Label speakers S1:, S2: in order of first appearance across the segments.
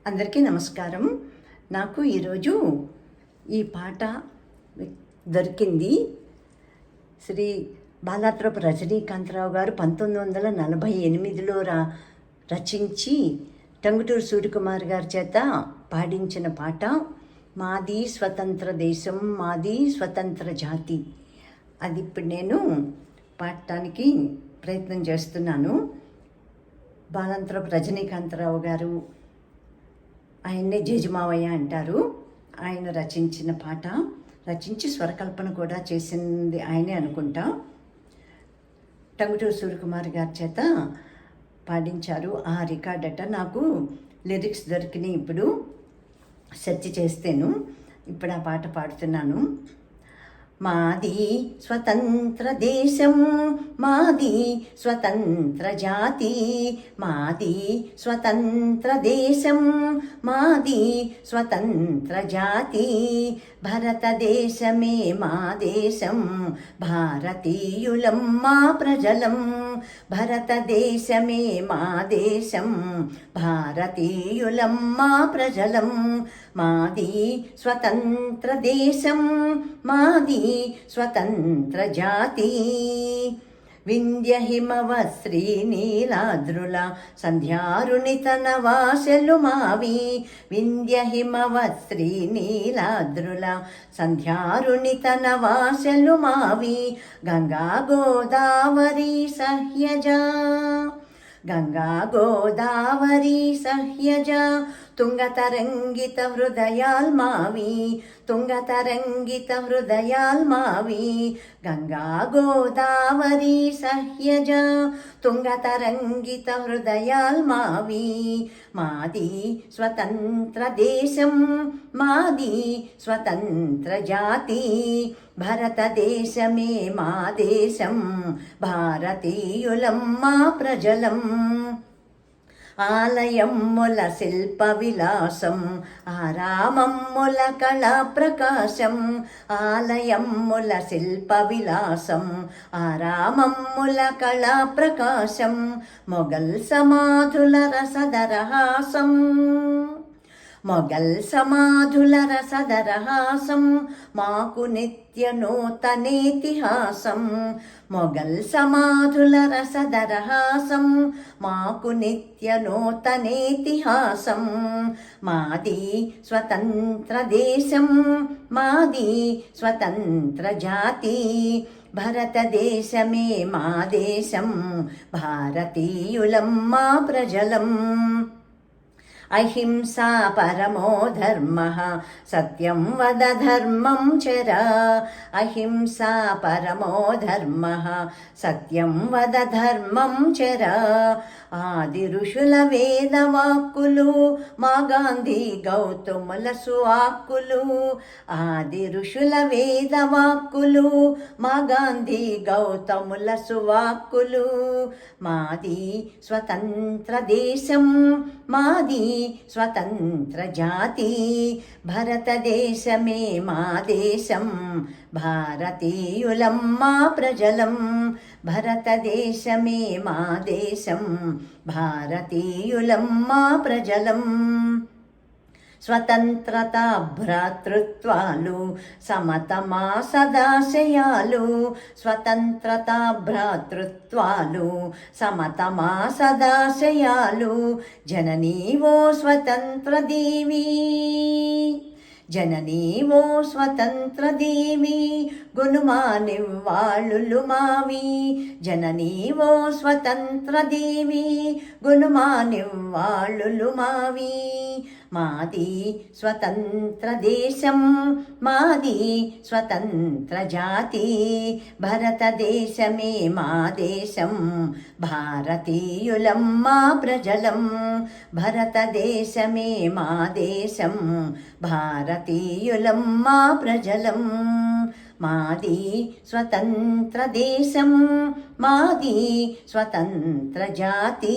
S1: అందరికీ నమస్కారం. నాకు ఈరోజు ఈ పాట దొరికింది. శ్రీ బాలాత్రపు రజనీకాంతరావు గారు 1948లో రచించి టంగుటూరి సూర్యకుమార్ గారి చేత పాడించిన పాట. మాది స్వతంత్ర దేశం, మాది స్వతంత్ర జాతి. అది ఇప్పుడు నేను పాడటానికి ప్రయత్నం చేస్తున్నాను. బాలాత్రపు రజనీకాంతరావు గారు, ఆయన్నే జేజమావయ్య అంటారు. ఆయన రచించిన పాట, రచించి స్వరకల్పన కూడా చేసింది ఆయనే అనుకుంటా. టంగుటూరి సూర్యకుమార్ గారి చేత పాడించారు. ఆ రికార్డట నాకు లిరిక్స్ దొరికినాయి. ఇప్పుడు సెర్చ్ చేస్తేను ఇప్పుడు ఆ పాట పాడుతున్నాను. మాది స్వతంత్ర దేశం, మాది స్వతంత్ర జాతి, మాది స్వతంత్ర దేశం, మాది స్వతంత్ర జాతి. భారతదేశమే మా దేశం, భారతీయులం మా ప్రజలం. భారతదేశమే మా దేశం, భారతీయులం మా ప్రజలం. మాది స్వతంత్ర దేశం, మాది స్వతంత్ర జాతి. వింధ్య హిమవత్ శ్రీ నీలాద్రుల సంధ్యారుణితన వాసలు మావి. వింధ్య హిమవత్ శ్రీ నీలాద్రుల సంధ్యారుణితన వాసలు మావి. గంగా గోదావరి సహ్యజ, గంగా గోదావరి సహ్యజ. తుంగతరంగిత హృదయాల్ మావి, తుంగతరంగిత హృదయాల్ మావి. గంగా గోదావరి సహ్యజ, తుంగతరంగిత హృదయాల్ మావి. మాది స్వతంత్ర దేశం, మాది స్వతంత్ర జాతి. భారతదేశమే మా దేశం, భారతీయులం మా ప్రజలం. ఆలయమ్ముల శిల్ప విలాసం, ఆరామమ్ముల కళా ప్రకాశం. ఆలయమ్ముల శిల్ప విలాసం, ఆరామమ్ముల కళా ప్రకాశం. మొఘల్ సమాధుల రసదరహాసం, మొఘల్ సమాధుల రసదరహాసం. మాకు నిత్య నూతనేతిహాసం. మొఘల్ సమాధుల రసదరహాసం, మాకు నిత్య నూతనేతిహాసం. మాది స్వతంత్ర దేశం, మాది స్వతంత్ర జాతి. భారతదేశమే మా దేశం, భారతీయులం మా ప్రజలం. అహింసా పరమో ధర్మః, సత్యం వద ధర్మం చర. అహింసా పరమో ధర్మః, సత్యం వద ధర్మం చర. ఆది ఋషుల వేదవాక్కులు, మా గాంధీ గౌతముల సువాక్కులు. ఆది ఋషుల వేదవాక్కులు, మా గాంధీ గౌతముల సువాక్కులు. మాది స్వతంత్ర దేశం, మాది స్వతంత్ర జాతి. భారతదేశమే మా దేశం, భారతీయులం మా ప్రజలం. భారతదేశమే మా దేశం, భారతీయులం మా ప్రజలం. స్వతంత్రత భ్రాతృత్వాలు, సమతమా సదాశయాలు. స్వతంత్రత భ్రాతృత్వాలు, సమతమా సదాశయాలు. జననీ ఓ స్వతంత్ర దేవి, జననీ ఓ స్వతంత్ర దేవి. గునుమా నివ్వాళులు మావి. జననీ ఓ స్వతంత్ర దేవి, గునుమా నివ్వాళులు మావి. మాది స్వతంత్ర దేశం, మాది స్వతంత్ర జాతి. భారతదేశమే మా దేశం, భారతీయులం మా ప్రజలం. భారతదేశమే మా దేశం, భారతీయులం మా ప్రజలం. మాది స్వతంత్ర దేశం, మాది స్వతంత్ర జాతి.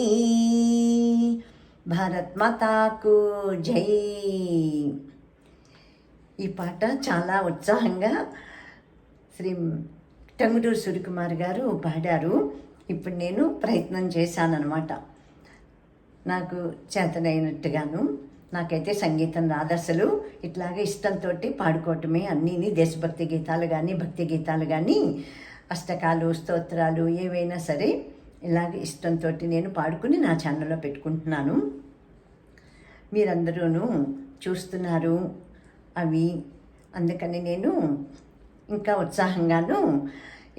S1: భారత్ మాతాకు జై. ఈ పాట చాలా ఉత్సాహంగా శ్రీ టంగుటూరి సూర్యకుమార్ గారు పాడారు. ఇప్పుడు నేను ప్రయత్నం చేశానన్నమాట, నాకు చేతనైనట్టుగాను. నాకైతే సంగీతం రాదు అసలు. ఇట్లాగే ఇష్టంతో పాడుకోవటమే అన్నీని, దేశభక్తి గీతాలు కానీ భక్తి గీతాలు కానీ అష్టకాలు స్తోత్రాలు ఏవైనా సరే ఇలాగ ఇష్టంతో నేను పాడుకుని నా ఛానల్లో పెట్టుకుంటున్నాను. మీరందరూ చూస్తున్నారు అవి, అందుకని నేను ఇంకా ఉత్సాహంగాను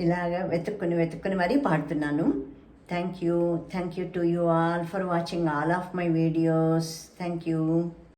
S1: ఇలాగ వెతుక్కుని మరీ పాడుతున్నాను. Thank you to you all for watching all of my videos. Thank you.